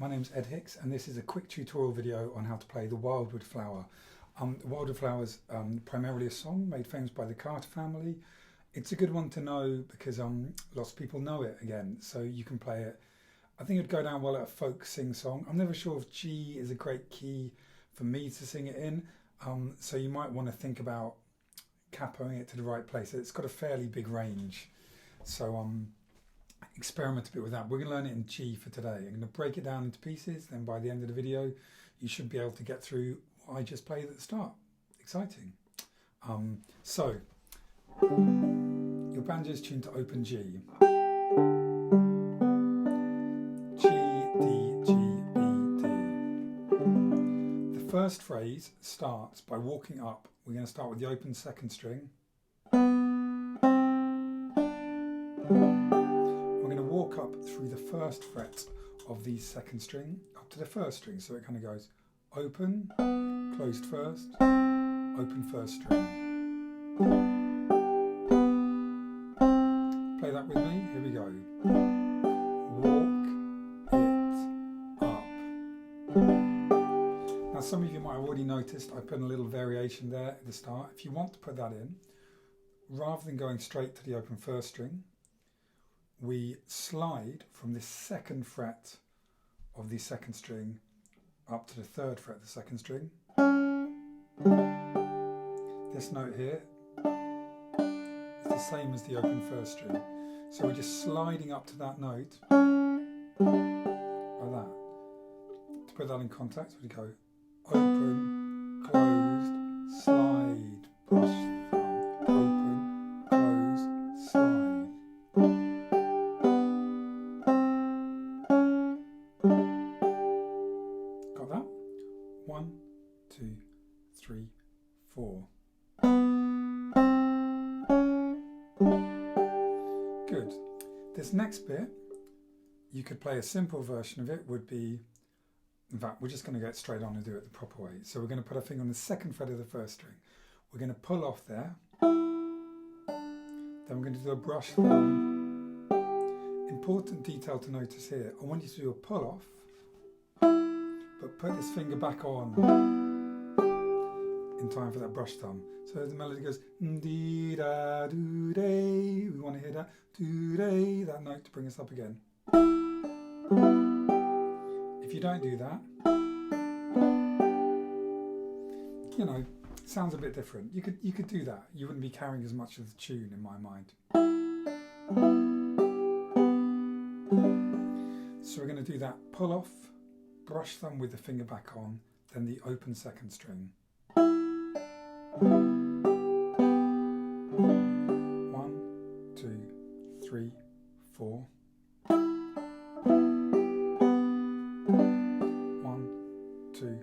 my name's Ed Hicks and this is a quick tutorial video on how to play the Wildwood Flower. Wildwood Flower is primarily a song made famous by the Carter family. It's a good one to know because lots of people know it again, so you can play it. I think it'd go down well at a folk sing song. I'm never sure if G is a great key for me to sing it in, so you might want to think about capoing it to the right place. It's got a fairly big range, so experiment a bit with that. We're going to learn it in G for today. I'm going to break it down into pieces, then by the end of the video you should be able to get through what I just played at the start. Exciting. So your banjo is tuned to open G. gDGBD. The first phrase starts by walking up. We're going to start with the open second string. Walk up through the first fret of the second string up to the first string, so it kind of goes open, closed first, open first string. Play that with me. Here we go. Walk it up. Now some of you might have already noticed I put a little variation there at the start. If you want to put that in, rather than going straight to the open first string, we slide from the second fret of the second string up to the third fret of the second string. This note here is the same as the open first string. So we're just sliding up to that note like that. To put that in context, we go open, closed, slide, brush thumb, open, closed, slide. Got that? 1, 2, 3, 4. Good. This next bit, you could play a simple version of it, would be, in fact, we're just going to get straight on and do it the proper way. So we're going to put our finger on the second fret of the first string. We're going to pull off there. Then we're going to do a brush thumb. Important detail to notice here. I want you to do a pull off, but put this finger back on in time for that brush thumb. So the melody goes dee da doo day. We want to hear that doo day, that note to bring us up again. If you don't do that, you know, it sounds a bit different. You could do that. You wouldn't be carrying as much of the tune in my mind. So we're going to do that pull off, brush thumb with the finger back on, then the open second string. 1, 2, 3, 4. 1, 2,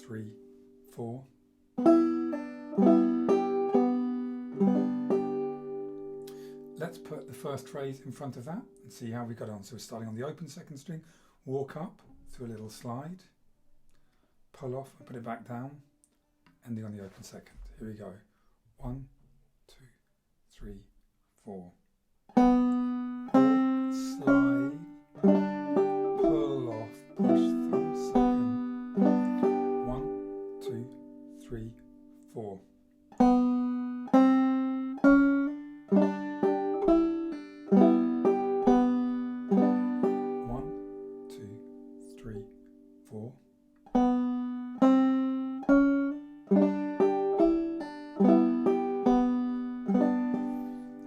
3, 4. Let's put the first phrase in front of that and see how we got on. So we're starting on the open second string, walk up through a little slide, pull off and put it back down, ending on the open second. Here we go. 1, 2, 3, 4. Walk, slide, pull off, push thumb second. 1, 2, 3, 4. 1, 2, 3, 4.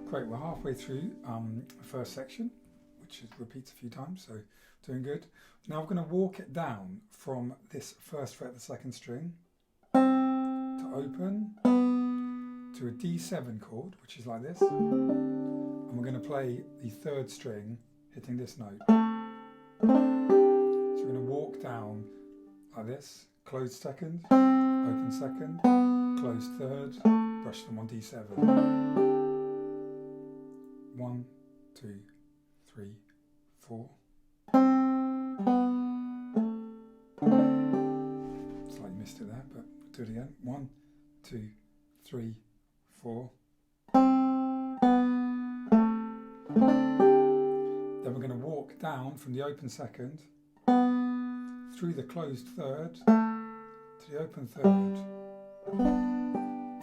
Great, we're halfway through the first section, which repeats a few times, so doing good. Now we're going to walk it down from this first fret of the second string to open to a D7 chord, which is like this, and we're going to play the third string hitting this note. So we're going to walk down like this, closed second, open second, closed third, brush them on D7. 1, 2, 3, 4. Slightly missed it there, but do it again. 1, 2, 3, 4. Then we're going to walk down from the open second through the closed third to the open third.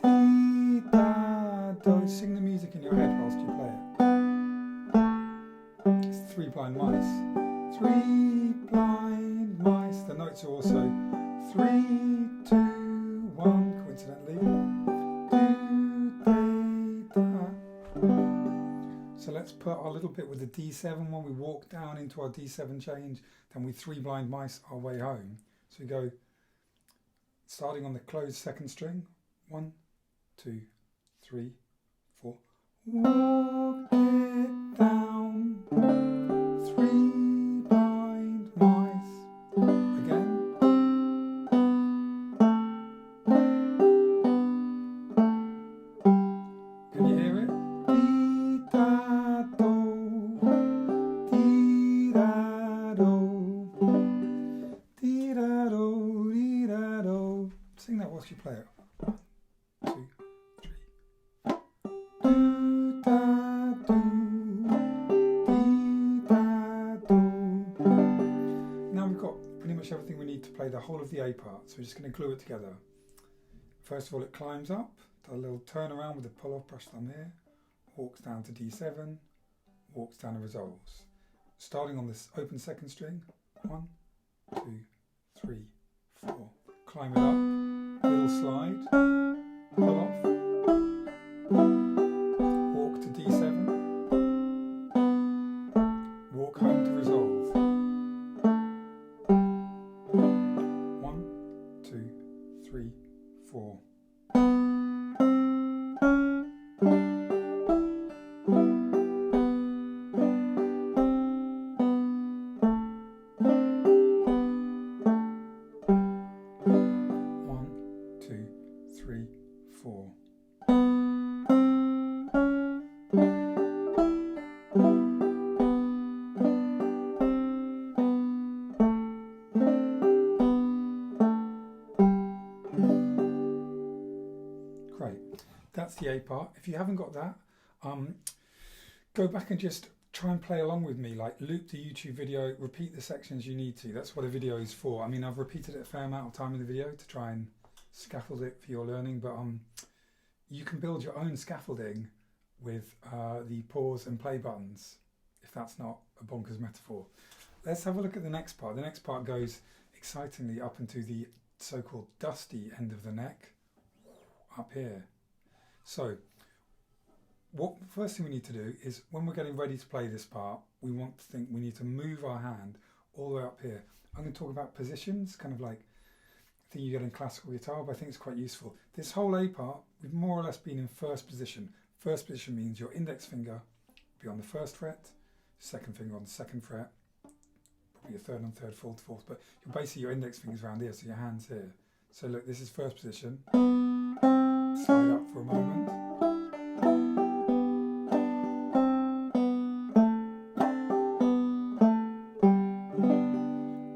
Dee, da, do. Sing the music in your head whilst you play it. It's Three Blind Mice. Three blind mice. The notes are also 3, 2, 1, coincidentally. So let's put our little bit with the D7 when we walk down into our D7 change, then we three blind mice our way home. So we go starting on the closed second string, 1, 2, 3, 4. Walk it down, three blind mice. Again. Can you hear it? Dee da do, dee da do, dee da do, dee da do. Sing that whilst you play it. 1, 2, 3. Do da do, dee da do. Now we've got pretty much everything we need to play the whole of the A part, so we're just going to glue it together. First of all, it climbs up, does a little turn around with the pull-off brush thumb here, walks down to D7, walks down and resolves. Starting on this open second string, 1, 2, 3, 4. Climb it up, little slide, pull off, walk to D7, walk home to resolve. 1, 2, 3, 4. Great, that's the A part. If you haven't got that, go back and just try and play along with me, like loop the YouTube video, repeat the sections you need to. That's what a video is for. I mean, I've repeated it a fair amount of time in the video to try and scaffold it for your learning, but you can build your own scaffolding with the pause and play buttons, if that's not a bonkers metaphor. Let's have a look at the next part. The next part goes excitingly up into the so-called dusty end of the neck, up here. So what first thing we need to do is, when we're getting ready to play this part, we need to move our hand all the way up here. I'm going to talk about positions, kind of like the thing you get in classical guitar, but I think it's quite useful. This whole A part, we've more or less been in first position. First position means your index finger will be on the first fret, second finger on the second fret, probably your third on third, fourth, but basically your index finger's around here, so your hand's here. So look, this is first position. Slide up for a moment.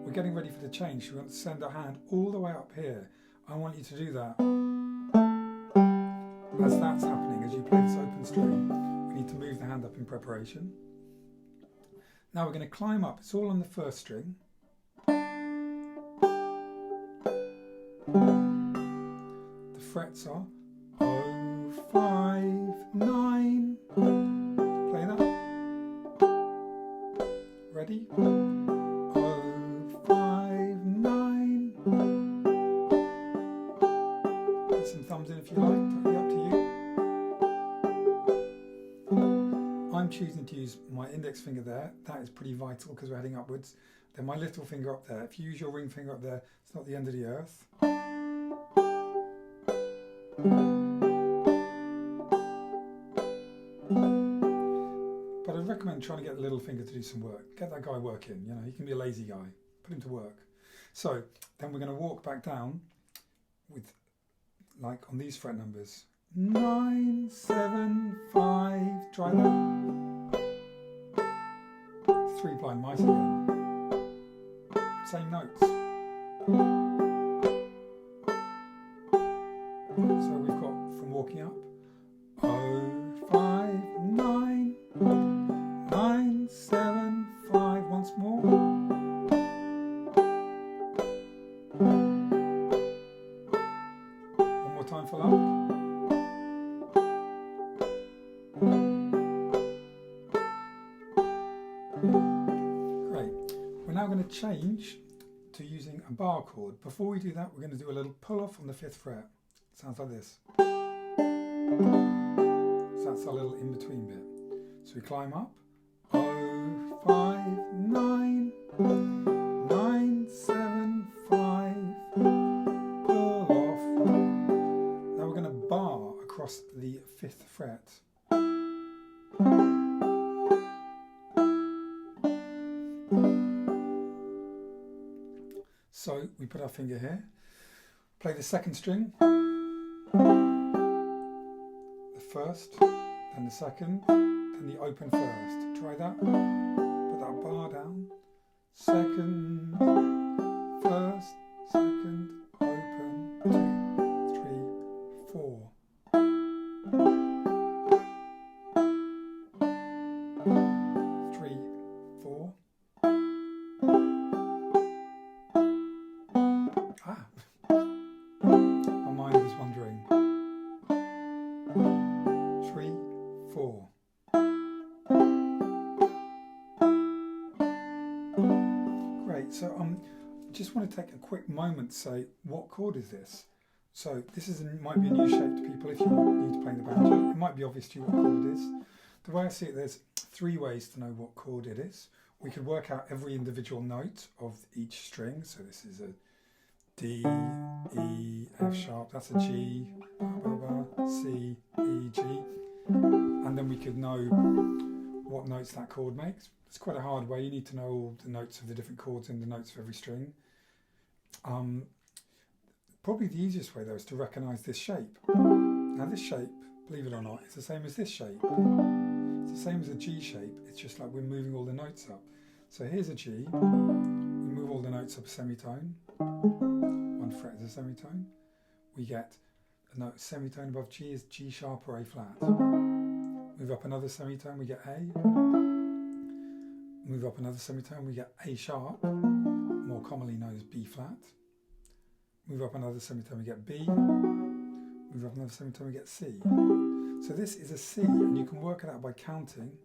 We're getting ready for the change. We want to send our hand all the way up here. I want you to do that. As that's happening, as you play this open string, we need to move the hand up in preparation. Now we're going to climb up. It's all on the first string. The frets are 0, 5, 9. Play that. Ready? 0, 5, 9. Put some thumbs in if you like. Totally up to you. I'm choosing to use my index finger there. That is pretty vital because we're heading upwards. Then my little finger up there. If you use your ring finger up there, it's not the end of the earth. But I'd recommend trying to get the little finger to do some work. Get that guy working, you know, he can be a lazy guy. Put him to work. So then we're going to walk back down with, like on these fret numbers, 9, 7, 5, try that. 3 blind mice again. Same notes. So we've got from walking up 0, 5, 9, 9, 7, 5, once more. time for luck. Great. We're now going to change to using a bar chord. Before we do that, we're going to do a little pull off on the 5th fret. Sounds like this. So that's our little in between bit. So we climb up. 0, 5, 9, 9, 7, 5. Pull off. Now we're going to bar across the 5th fret. So we put our finger here, play the 2nd string, the 1st, then the 2nd, then the open 1st. Try that. Put that bar down. 2nd, 1st, 2nd, open, 2, 3, 4. 3, 4. My mind was wandering. 3, 4. Great. So just want to take a quick moment to say, what chord is this? So this might be a new shape to people if you're new to playing the banjo. It might be obvious to you what chord it is. The way I see it, there's 3 ways to know what chord it is. We could work out every individual note of each string. So this is a D, E, F sharp, that's a G, C, E, G. And then we could know what notes that chord makes. It's quite a hard way. You need to know all the notes of the different chords and the notes of every string. Probably the easiest way though is to recognise this shape. Now this shape, believe it or not, is the same as this shape. It's the same as a G shape, it's just like we're moving all the notes up. So here's a G, we move all the notes up a semitone. 1 fret is a semitone. We get a note semitone above G is G sharp or A flat. Move up another semitone, we get A. Move up another semitone, we get A sharp, more commonly known as B flat. Move up another semitone, we get B. Move up another semitone, we get C. So this is a C, and you can work it out by counting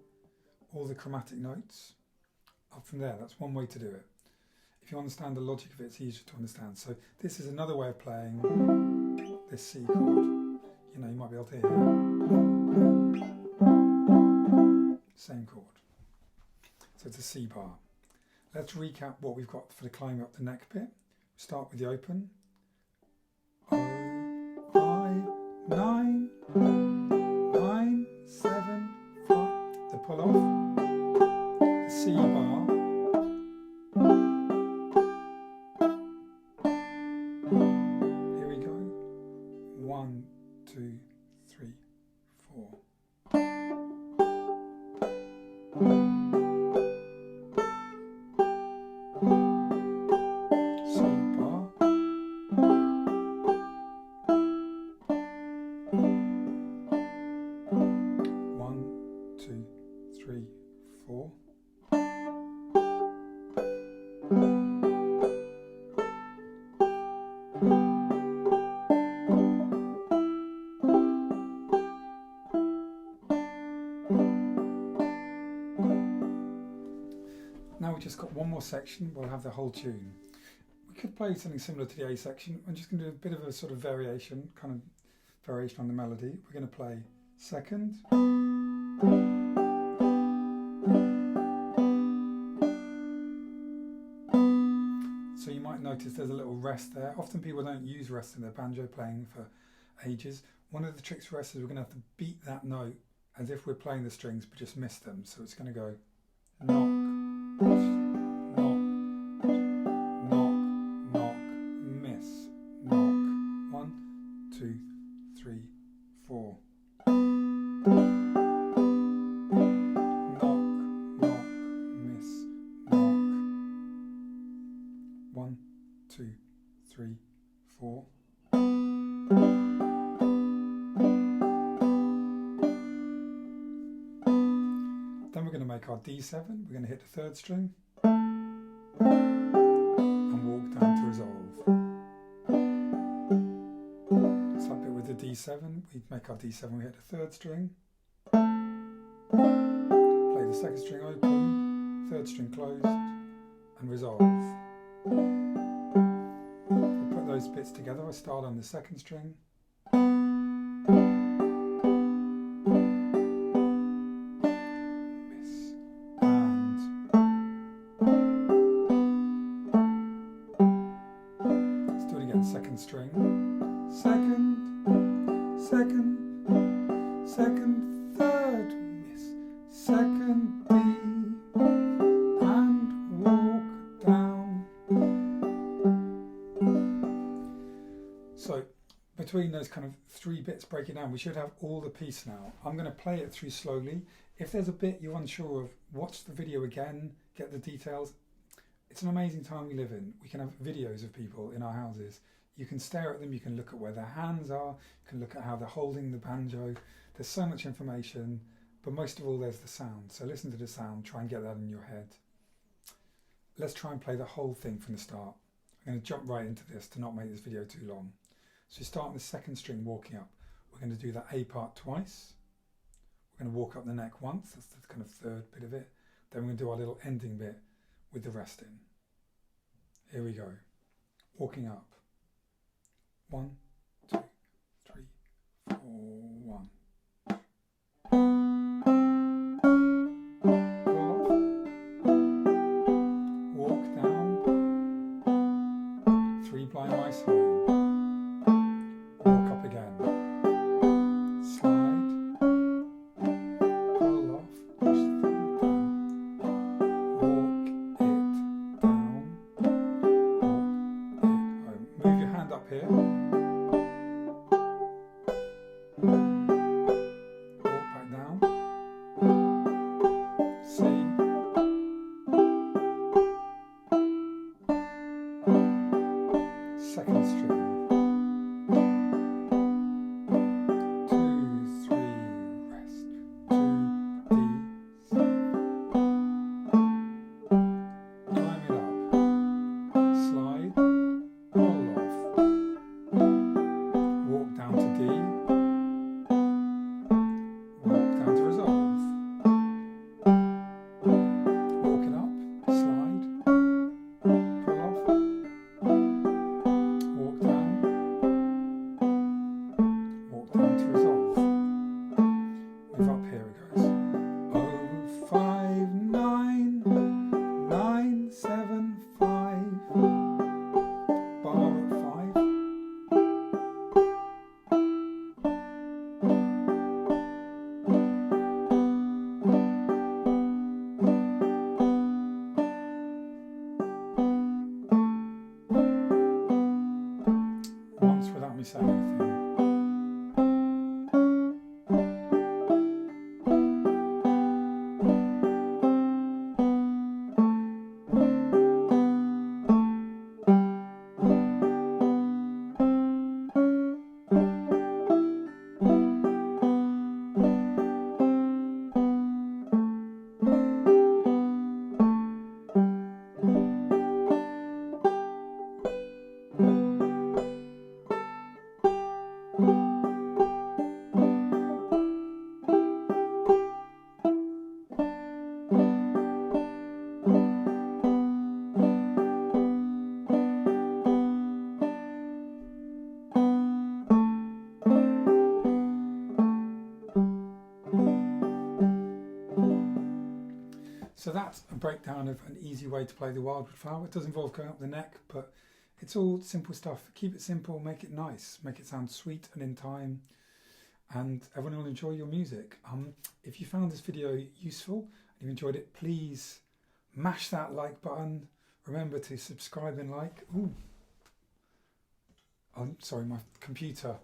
all the chromatic notes up from there. That's one way to do it. If you understand the logic of it, it's easier to understand. So this is another way of playing this C chord. You know, you might be able to hear it. Same chord. So it's a C bar. Let's recap what we've got for the climbing up the neck bit. Start with the open. 0, 5, 9, 9, 7, 5. The pull off. The C bar. Here we go. 1, 2, 3, 4. C bar. 1, 2, 3, 4. Now we've just got one more section, we'll have the whole tune. We could play something similar to the A section. I'm just going to do a bit of a sort of variation, on the melody. We're going to play 2nd. So you might notice there's a little rest there. Often people don't use rest in their banjo playing for ages. One of the tricks for rest is we're going to have to beat that note as if we're playing the strings but just miss them. So it's going to go knock, knock, knock, knock, miss, knock. 1, 2, 3, 4. Knock, knock, miss, knock. 1, 2, 3, 4. Then we're going to make our D7, we're going to hit the 3rd string and walk down to resolve. It's that bit with D7, we make our D7, we hit the third string, play the second string open, third string closed, and resolve. We'll put those bits together. I start on the second string, second string, second, second, second, third, miss, second D, and walk down. So between those kind of three bits breaking down, we should have all the piece now. I'm going to play it through slowly. If there's a bit you're unsure of, watch the video again, get the details. It's an amazing time we live in. We can have videos of people in our houses. You can stare at them, you can look at where their hands are, you can look at how they're holding the banjo. There's so much information, but most of all there's the sound. So listen to the sound, try and get that in your head. Let's try and play the whole thing from the start. I'm going to jump right into this to not make this video too long. So you start on the second string walking up. We're going to do that A part twice. We're going to walk up the neck once, that's the kind of third bit of it. Then we're going to do our little ending bit with the rest in. Here we go. Walking up. 1, 2, 3, 4, 1. Walk down. 3 blind mice home. Walk up again. Slide. Pull off. Push them down. Walk it down. Walk it home. Move your hand up here. Second string, 2, 3, rest, 2, D, C, climb it up, slide, roll off, walk down to D, walk down to resolve, walk it up, slide, pull off, walk down to resolve. Move up, here it goes. 0, 5, 9, 9, 7, 5. Bar at 5. Once without me saying anything. So that's a breakdown of an easy way to play the Wildwood Flower. It does involve going up the neck, but it's all simple stuff. Keep it simple, make it nice, make it sound sweet and in time, and everyone will enjoy your music. If you found this video useful and you enjoyed it, please mash that like button. Remember to subscribe and like. Ooh. I'm sorry, my computer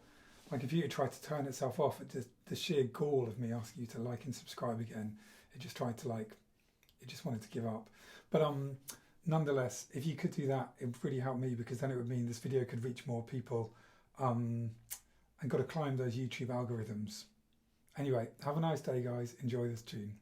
tried to turn itself off. It just, the sheer gall of me asking you to like and subscribe again. It just tried to like, it just wanted to give up. But nonetheless, if you could do that, it would really help me, because then it would mean this video could reach more people, and got to climb those YouTube algorithms. Anyway, have a nice day, guys. Enjoy this tune.